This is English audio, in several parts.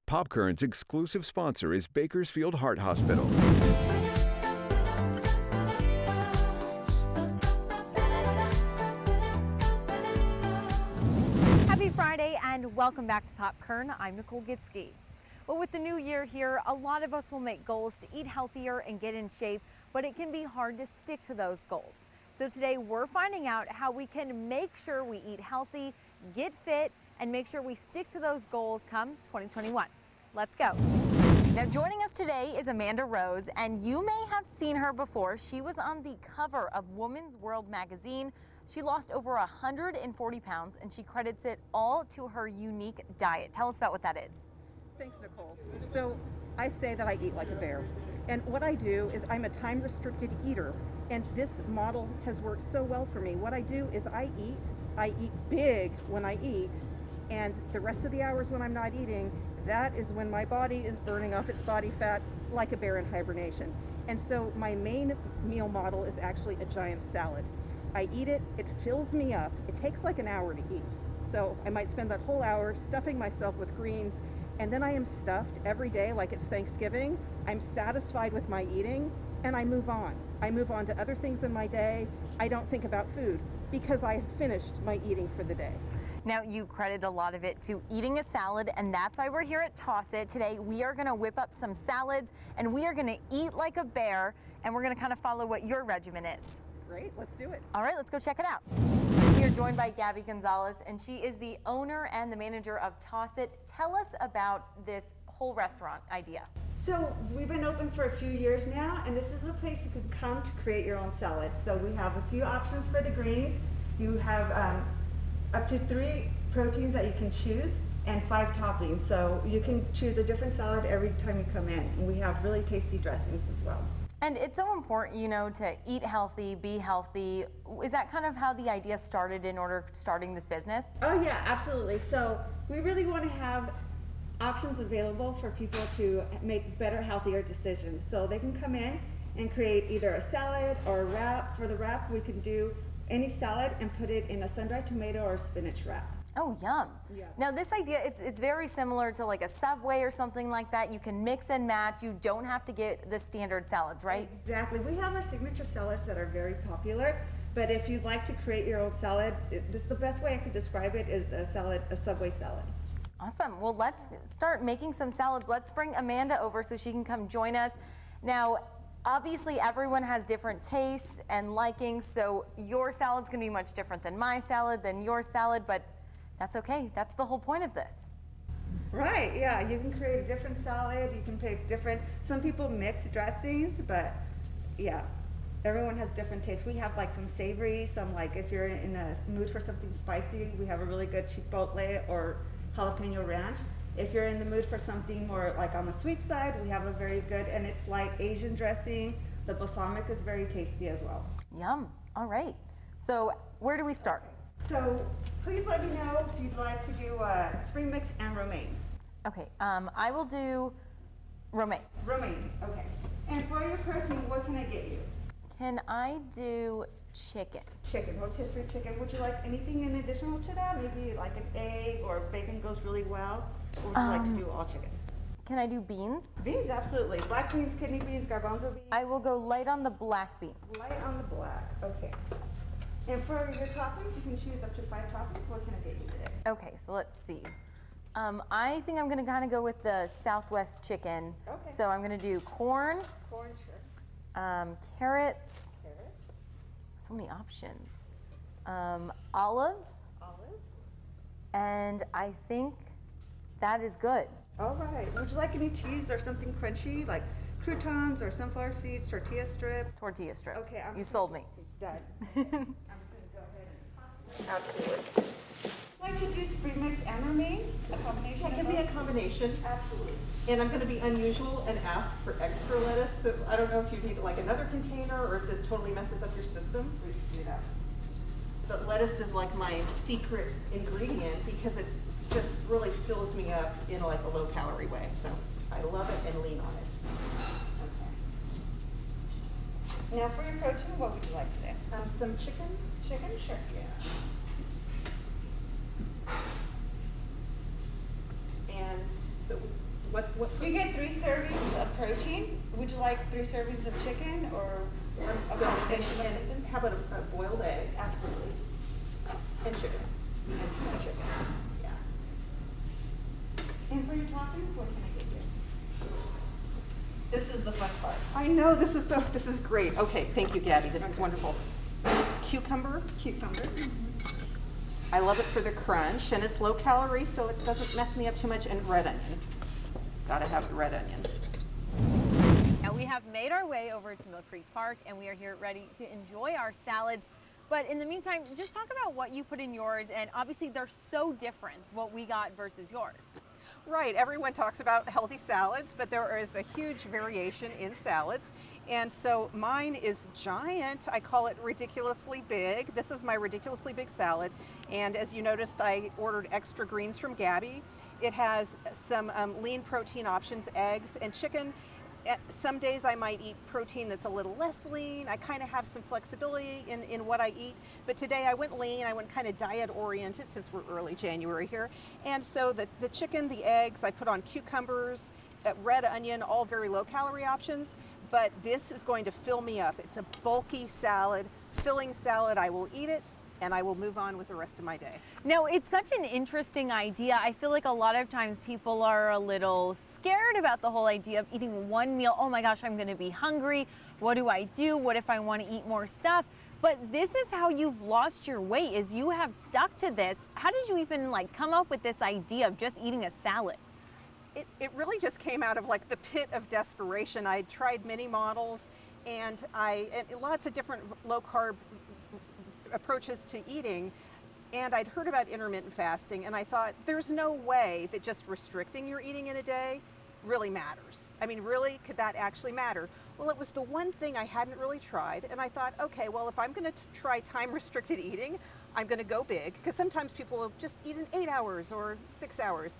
Popkern's exclusive sponsor is Bakersfield Heart Hospital. Happy Friday and welcome back to Kern. I'm Nicole Gitsky. Well, with the new year here, a lot of us will make goals to eat healthier and get in shape, but it can be hard to stick to those goals. So today we're finding out how we can make sure we eat healthy, get fit, and make sure we stick to those goals come 2021. Let's go. Now joining us today is Amanda Rose, and you may have seen her before. She was on the cover of Women's World magazine. She lost over 140 pounds, and she credits it all to her unique diet. Tell us about what that is. Thanks, Nicole. So I say that I eat like a bear. And what I do is I'm a time-restricted eater, and this model has worked so well for me. What I do is I eat big when I eat, and the rest of the hours when I'm not eating, that is when my body is burning off its body fat like a bear in hibernation. And so my main meal model is actually a giant salad. I eat it, it fills me up. It takes like an hour to eat. So I might spend that whole hour stuffing myself with greens, and then I am stuffed every day like it's Thanksgiving. I'm satisfied with my eating, and I move on. I move on to other things in my day. I don't think about food because I have finished my eating for the day. Now, you credit a lot of it to eating a salad, and that's why we're here at Toss It. Today, we are gonna whip up some salads, and we are gonna eat like a bear, and we're gonna kind of follow what your regimen is. Great, let's do it. All right, let's go check it out. We are joined by Gabby Gonzalez, and she is the owner and the manager of Toss It. Tell us about this whole restaurant idea. So we've been open for a few years now, and this is a place you can come to create your own salad. So we have a few options for the greens. You have up to 3 proteins that you can choose and 5 toppings. So you can choose a different salad every time you come in. And we have really tasty dressings as well. And it's so important, you know, to eat healthy, be healthy. Is that kind of how the idea started in order starting this business? Oh yeah, absolutely. So we really want to have options available for people to make better, healthier decisions. So they can come in and create either a salad or a wrap. For the wrap, we can do any salad and put it in a sun-dried tomato or spinach wrap. Oh, yum. Yeah. Now this idea, it's very similar to like a Subway or something like that. You can mix and match. You don't have to get the standard salads, right? Exactly. We have our signature salads that are very popular, but if you'd like to create your own salad, the best way I could describe it is a Subway salad. Awesome. Well, let's start making some salads. Let's bring Amanda over so she can come join us. Now, obviously everyone has different tastes and likings, so your salad's gonna be much different than my salad, than your salad, but that's okay. That's the whole point of this. Right, yeah, you can create a different salad, you can pick different, some people mix dressings, but yeah, everyone has different tastes. We have like some savory, some like if you're in a mood for something spicy, we have a really good chipotle or jalapeno ranch. If you're in the mood for something more like on the sweet side, we have a very good, and it's like Asian dressing. The balsamic is very tasty as well. Yum. All right. So where do we start? So please let me know if you'd like to do spring mix and romaine. Okay. I will do romaine. Romaine, okay. And for your protein, what can I get you? Can I do chicken? Chicken, rotisserie chicken. Would you like anything in additional to that? Maybe like an egg or bacon goes really well? Or would you like to do all chicken? Can I do beans? Beans, absolutely. Black beans, kidney beans, garbanzo beans. I will go light on the black beans. Light on the black, okay. And for your toppings, you can choose up to 5 toppings. What can I get you today? Okay, so let's see. I think I'm gonna kind of go with the Southwest chicken. Okay. So I'm gonna do corn, Corn, sure. carrots, Carrots, so many options, olives, olives. and I think that is good. All right. Would you like any cheese or something crunchy, like croutons or sunflower seeds, tortilla strips? Tortilla strips. Okay, You sold me. Done. I'm just going to go ahead and toss it. Absolutely. Like to do spring mix and romaine, a combination. Yeah, of give me a both? combination. Absolutely. And I'm going to be unusual and ask for extra lettuce. So I don't know if you need like another container or if this totally messes up your system. We can do that. But lettuce is like my secret ingredient because it just really fills me up in like a low calorie way. So I love it and lean on it. Okay. Now for your protein, what would you like today? Some chicken. Chicken? Sure. Yeah. And so You get 3 servings of protein. Would you like 3 servings of chicken or a So, combination of and something? how about a boiled egg? Absolutely. And chicken. And some more chicken. Yeah. And for your toppings, what can I get you? This is the fun part. I know, this is great. Okay, thank you, Gabby. This is Okay. wonderful. Cucumber. Cucumber. I love it for the crunch, and it's low calorie, so it doesn't mess me up too much. And red onion. Gotta have the red onion. Now we have made our way over to Mill Creek Park and we are here ready to enjoy our salads. But in the meantime, just talk about what you put in yours, and obviously they're so different what we got versus yours. Right, everyone talks about healthy salads, but there is a huge variation in salads. And so mine is giant. I call it ridiculously big. This is my ridiculously big salad. And as you noticed, I ordered extra greens from Gabby. It has some lean protein options, eggs and chicken. Some days I might eat protein that's a little less lean. I kind of have some flexibility in what I eat. But today I went lean. I went kind of diet oriented since we're early January here. And so the chicken, the eggs, I put on cucumbers, red onion, all very low calorie options. But this is going to fill me up. It's a bulky salad, filling salad. I will eat it and I will move on with the rest of my day. No, it's such an interesting idea. I feel like a lot of times people are a little scared about the whole idea of eating one meal. Oh my gosh, I'm going to be hungry. What do I do? What if I want to eat more stuff? But this is how you've lost your weight, is you have stuck to this. How did you even come up with this idea of just eating a salad? It really just came out of the pit of desperation. I tried many models and lots of different low carb approaches to eating, and I'd heard about intermittent fasting, and I thought there's no way that just restricting your eating in a day really matters. I mean, really, could that actually matter? Well, it was the one thing I hadn't really tried, and I thought, okay, well, if I'm going to try time restricted eating, I'm going to go big, because sometimes people will just eat in 8 hours or 6 hours.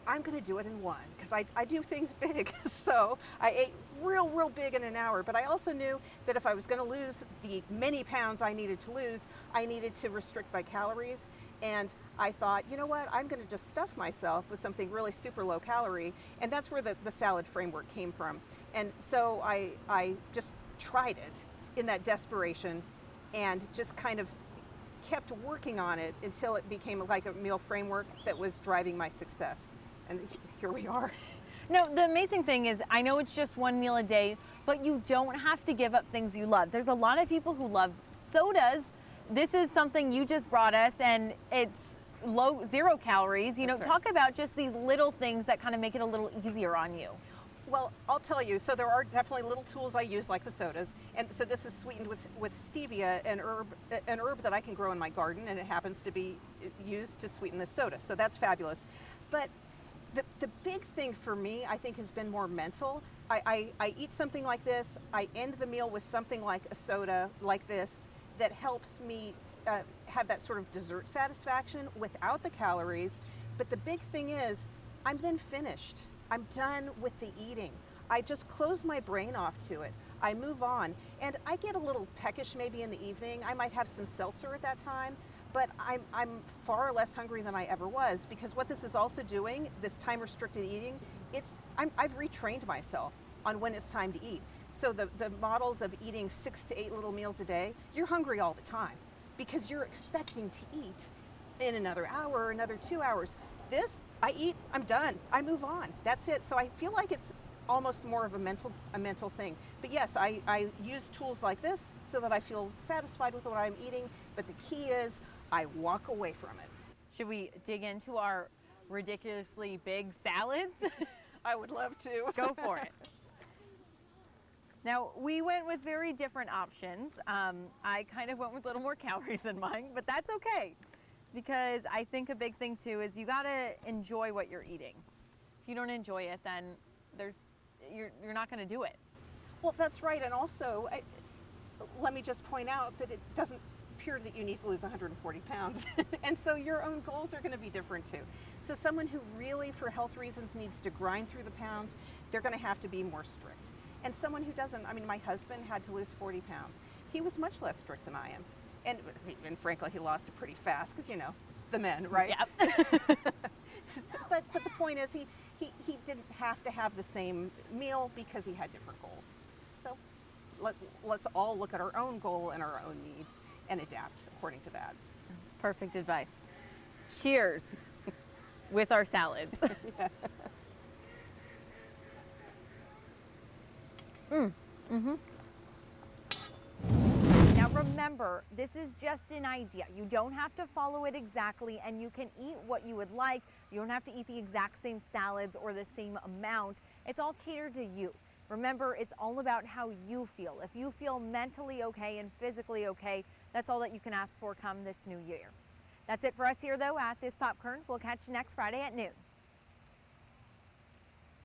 I'm going to do it in 1, because I do things big. So I ate real big in an hour, but I also knew that if I was going to lose the many pounds I needed to lose, I needed to restrict my calories. And I thought, you know what, I'm going to just stuff myself with something really super low calorie, and that's where the salad framework came from. And so I just tried it in that desperation and just kind of kept working on it until it became like a meal framework that was driving my success. And here we are. No, the amazing thing is, I know it's just one meal a day, but you don't have to give up things you love. There's a lot of people who love sodas. This is something you just brought us, and it's zero calories. You know, That's right. talk about just these little things that kind of make it a little easier on you. Well, I'll tell you, so there are definitely little tools I use, like the sodas, and so this is sweetened with stevia, an herb that I can grow in my garden, and it happens to be used to sweeten the soda, so that's fabulous. But the big thing for me, I think, has been more mental. I eat something like this, I end the meal with something like a soda like this that helps me have that sort of dessert satisfaction without the calories. But the big thing is, I'm then finished. I'm done with the eating. I just close my brain off to it. I move on, and I get a little peckish maybe in the evening. I might have some seltzer at that time, but I'm far less hungry than I ever was, because what this is also doing, this time restricted eating, I've retrained myself on when it's time to eat. So the models of eating 6 to 8 little meals a day, you're hungry all the time because you're expecting to eat in another hour, another 2 hours. This, I eat, I'm done, I move on, that's it. So I feel like it's almost more of a mental thing. But yes, I use tools like this so that I feel satisfied with what I'm eating, but the key is I walk away from it. Should we dig into our ridiculously big salads? I would love to. Go for it. Now, we went with very different options. I kind of went with a little more calories than mine, but that's okay. Because I think a big thing too is you gotta enjoy what you're eating. If you don't enjoy it, then you're not gonna do it. Well, that's right. And also, let me just point out that it doesn't appear that you need to lose 140 pounds. And so your own goals are going to be different too. So someone who really, for health reasons, needs to grind through the pounds, they're going to have to be more strict. And someone who doesn't, I mean, my husband had to lose 40 pounds. He was much less strict than I am. And frankly, he lost it pretty fast because, you know, the men, right? Yep. But the point is, he didn't have to have the same meal because he had different goals. So let's all look at our own goal and our own needs and adapt according to that. That's perfect advice. Cheers with our salads. Now remember, this is just an idea. You don't have to follow it exactly, and you can eat what you would like. You don't have to eat the exact same salads or the same amount. It's all catered to you. Remember, it's all about how you feel. If you feel mentally okay and physically okay, that's all that you can ask for come this new year. That's it for us here, though, at This Pop Kern. We'll catch you next Friday at noon.